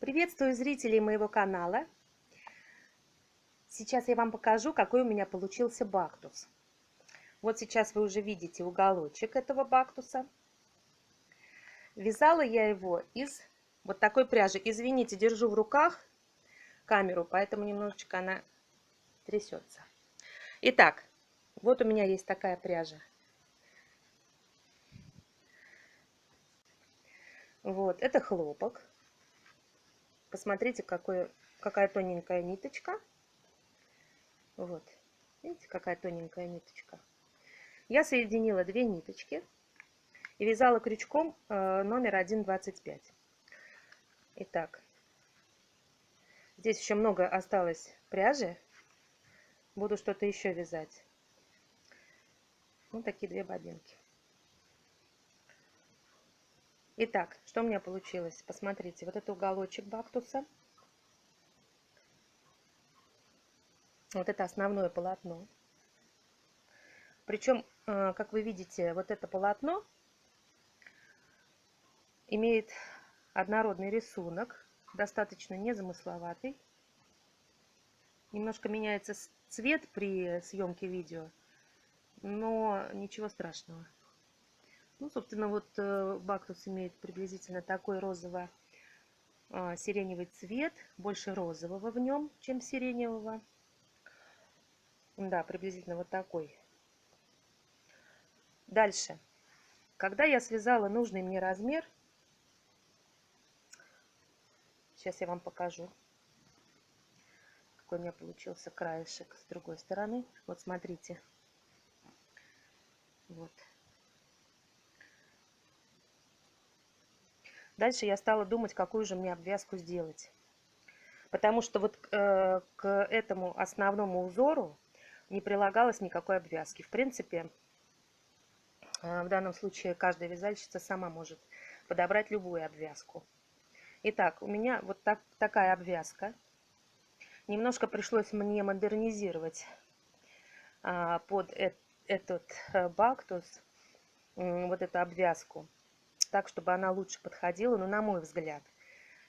Приветствую зрителей моего канала. Сейчас я вам покажу, какой у меня получился бактус. Вот сейчас вы уже видите уголочек этого бактуса. Вязала я его из вот такой пряжи. Извините, держу в руках камеру, поэтому немножечко она трясется. Итак, вот у меня есть такая пряжа. Вот, это хлопок. Посмотрите, какая тоненькая ниточка. Вот, видите, какая тоненькая ниточка. Я соединила две ниточки и вязала крючком номер 1,25. Итак, здесь еще много осталось пряжи. Буду что-то еще вязать. Вот такие две бобинки. Итак, что у меня получилось? Посмотрите, вот это уголочек бактуса. Вот это основное полотно. Причем, как вы видите, вот это полотно имеет однородный рисунок, достаточно незамысловатый. Немножко меняется цвет при съемке видео, но ничего страшного. Ну, собственно, вот бактус имеет приблизительно такой розово-сиреневый цвет, больше розового в нем, чем сиреневого. Да, приблизительно вот такой. Дальше. Когда я связала нужный мне размер, сейчас я вам покажу, какой у меня получился краешек с другой стороны. Вот смотрите. Вот. Дальше я стала думать, какую же мне обвязку сделать. Потому что вот к этому основному узору не прилагалось никакой обвязки. В принципе, в данном случае каждая вязальщица сама может подобрать любую обвязку. Итак, у меня вот такая обвязка. Немножко пришлось мне модернизировать под этот бактус вот эту обвязку, так, чтобы она лучше подходила, ну, на мой взгляд.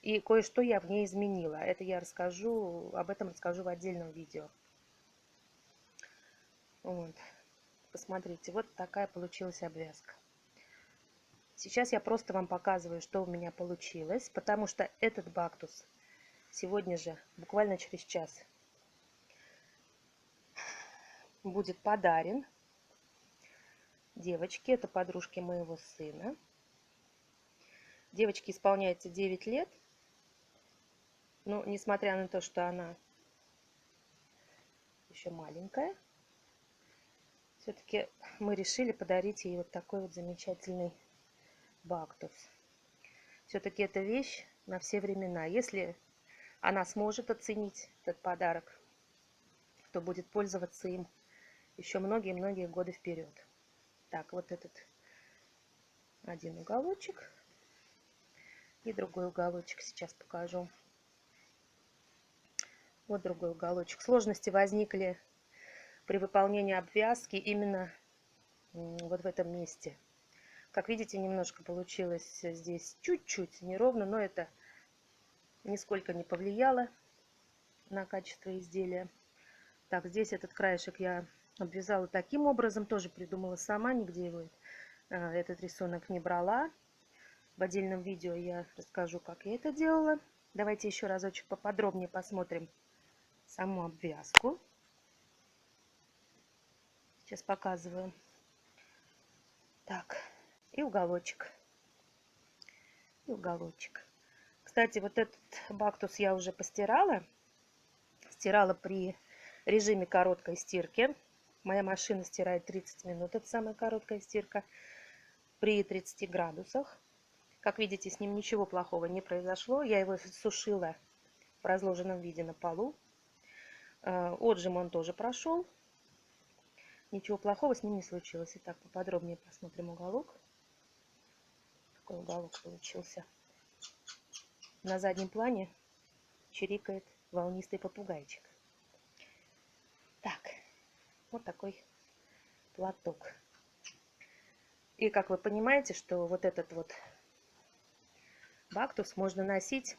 И кое-что я в ней изменила. Это я об этом расскажу в отдельном видео. Вот. Посмотрите, вот такая получилась обвязка. Сейчас я просто вам показываю, что у меня получилось, потому что этот бактус сегодня же, буквально через час, будет подарен девочке. Это подружке моего сына. Девочке исполняется 9 лет. Но несмотря на то, что она еще маленькая, все-таки мы решили подарить ей вот такой вот замечательный бактус. Все-таки это вещь на все времена. Если она сможет оценить этот подарок, то будет пользоваться им еще многие-многие годы вперед. Так, вот этот один уголочек и другой уголочек сейчас покажу. Вот другой уголочек. Сложности возникли при выполнении обвязки именно вот в этом месте. Как видите, немножко получилось здесь чуть-чуть неровно, но это нисколько не повлияло на качество изделия. Так, здесь этот краешек я обвязала таким образом, тоже придумала сама, нигде его этот рисунок не брала. В отдельном видео я расскажу, как я это делала. Давайте еще разочек поподробнее посмотрим саму обвязку. Сейчас показываю. Так, и уголочек. И уголочек. Кстати, вот этот бактус я уже постирала. Стирала при режиме короткой стирки. Моя машина стирает 30 минут. Это самая короткая стирка. При 30 градусах. Как видите, с ним ничего плохого не произошло. Я его сушила в разложенном виде на полу. Отжим он тоже прошел. Ничего плохого с ним не случилось. Итак, поподробнее посмотрим уголок. Какой уголок получился. На заднем плане чирикает волнистый попугайчик. Так, вот такой платок. И как вы понимаете, что вот этот вот бактус можно носить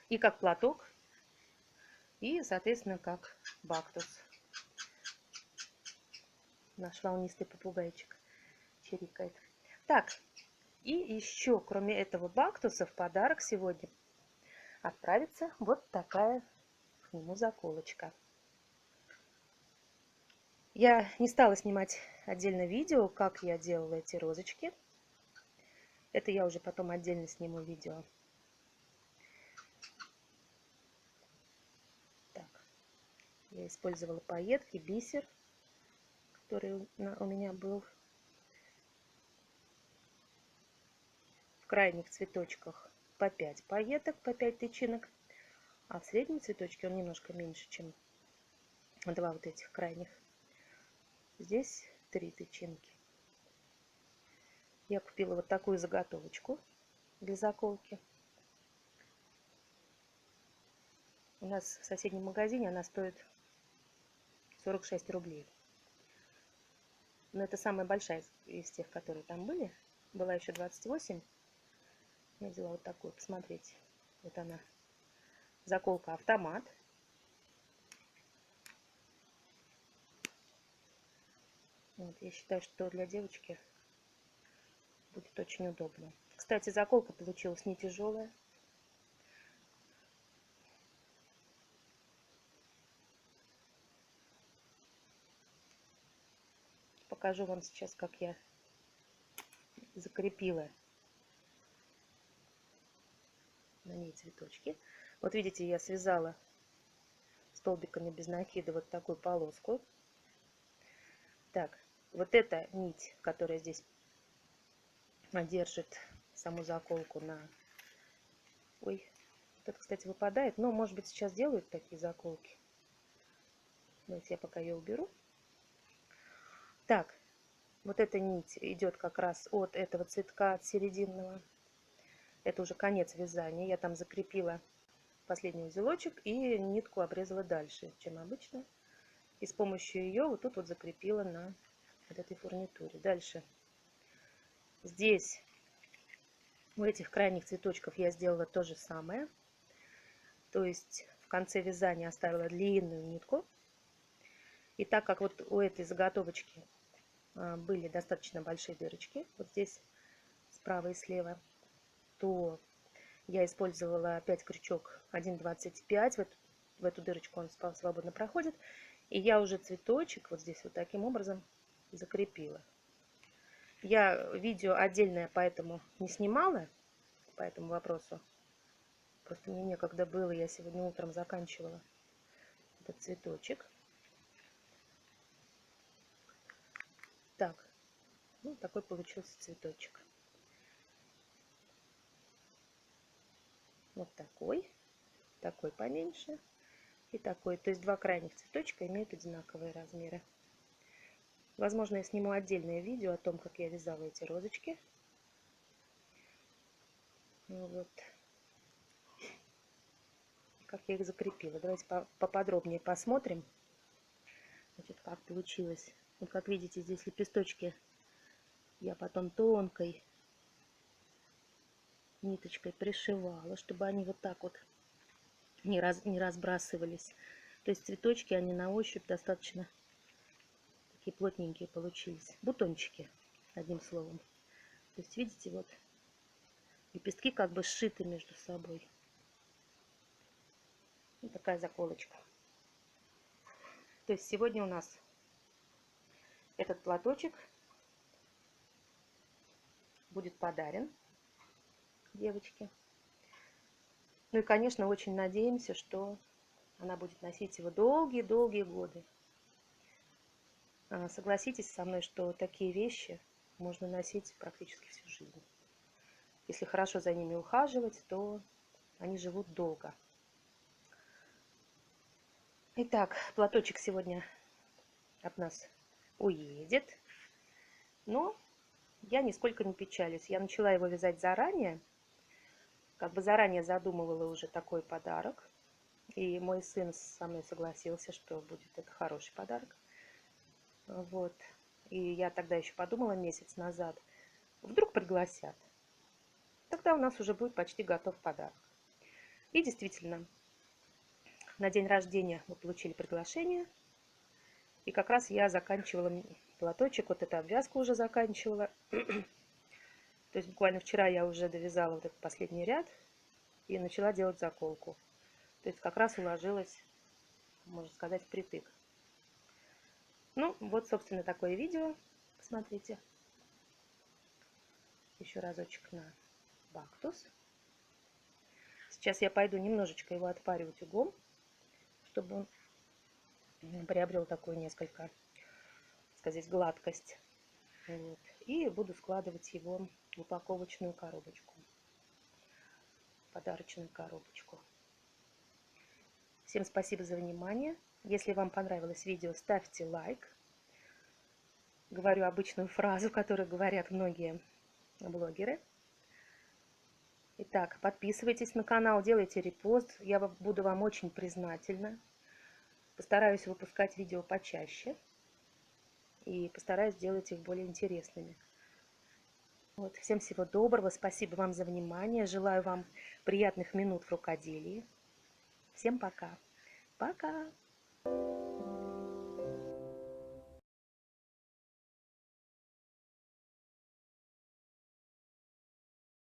И как платок, и, соответственно, как бактус. Наш волнистый попугайчик чирикает. Так, и еще, кроме этого бактуса, в подарок сегодня отправится вот такая к нему заколочка. Я не стала снимать отдельно видео, как я делала эти розочки. Это я уже потом отдельно сниму видео. Так, я использовала пайетки, бисер, который у меня был. В крайних цветочках по 5 пайеток, по 5 тычинок. А в среднем цветочке он немножко меньше, чем два вот этих крайних. Здесь 3 тычинки. Я купила вот такую заготовочку для заколки. У нас в соседнем магазине она стоит 46 рублей. Но это самая большая из тех, которые там были. Была еще 28. Я взяла вот такую, посмотрите. Вот она. Заколка автомат. Вот, я считаю, что для девочки будет очень удобно. Кстати, заколка получилась не тяжелая. Покажу вам сейчас, как я закрепила на ней цветочки. Вот видите, я связала столбиками без накида вот такую полоску. Так, вот эта нить, которая здесь держит саму заколку на... Ой, вот это, кстати, выпадает. Но, может быть, сейчас делают такие заколки. Давайте я пока ее уберу. Так, вот эта нить идет как раз от этого цветка, от серединного. Это уже конец вязания. Я там закрепила последний узелочек и нитку обрезала дальше, чем обычно. И с помощью ее вот тут вот закрепила на вот этой фурнитуре. Дальше. Здесь у этих крайних цветочков я сделала то же самое. То есть в конце вязания оставила длинную нитку. И так как вот у этой заготовочки были достаточно большие дырочки, вот здесь справа и слева, то я использовала опять крючок 1,25. В эту дырочку он свободно проходит. И я уже цветочек вот здесь вот таким образом закрепила. Я видео отдельное поэтому не снимала, по этому вопросу. Просто мне некогда было, я сегодня утром заканчивала этот цветочек. Так, ну такой получился цветочек. Вот такой, такой поменьше и такой. То есть два крайних цветочка имеют одинаковые размеры. Возможно, я сниму отдельное видео о том, как я вязала эти розочки. Вот. Как я их закрепила. Давайте поподробнее посмотрим, значит, как получилось. Вот как видите, здесь лепесточки я потом тонкой ниточкой пришивала, чтобы они вот так вот не разбрасывались. То есть цветочки, они на ощупь достаточно такие плотненькие получились. Бутончики, одним словом. То есть, видите, вот лепестки как бы сшиты между собой. Вот такая заколочка. То есть сегодня у нас этот платочек будет подарен девочке. Ну и, конечно, очень надеемся, что она будет носить его долгие-долгие годы. Согласитесь со мной, что такие вещи можно носить практически всю жизнь. Если хорошо за ними ухаживать, то они живут долго. Итак, платочек сегодня от нас уедет. Но я нисколько не печалюсь. Я начала его вязать заранее. Как бы заранее задумывала уже такой подарок. И мой сын со мной согласился, что будет это хороший подарок. Вот. И я тогда еще подумала месяц назад, вдруг пригласят. Тогда у нас уже будет почти готов подарок. И действительно, на день рождения мы получили приглашение. И как раз я заканчивала платочек, вот эту обвязку уже заканчивала. То есть буквально вчера я уже довязала вот этот последний ряд и начала делать заколку. То есть как раз уложилась, можно сказать, впритык. Ну, вот, собственно, такое видео. Посмотрите. Еще разочек на бактус. Сейчас я пойду немножечко его отпаривать углом, чтобы он приобрел такую несколько, сказать, гладкость. Вот. И буду складывать его в упаковочную коробочку, подарочную коробочку. Всем спасибо за внимание. Если вам понравилось видео, ставьте лайк. Говорю обычную фразу, которую говорят многие блогеры. Итак, подписывайтесь на канал, делайте репост. Я буду вам очень признательна. Постараюсь выпускать видео почаще. И постараюсь сделать их более интересными. Вот. Всем всего доброго. Спасибо вам за внимание. Желаю вам приятных минут в рукоделии. Всем пока. Пока.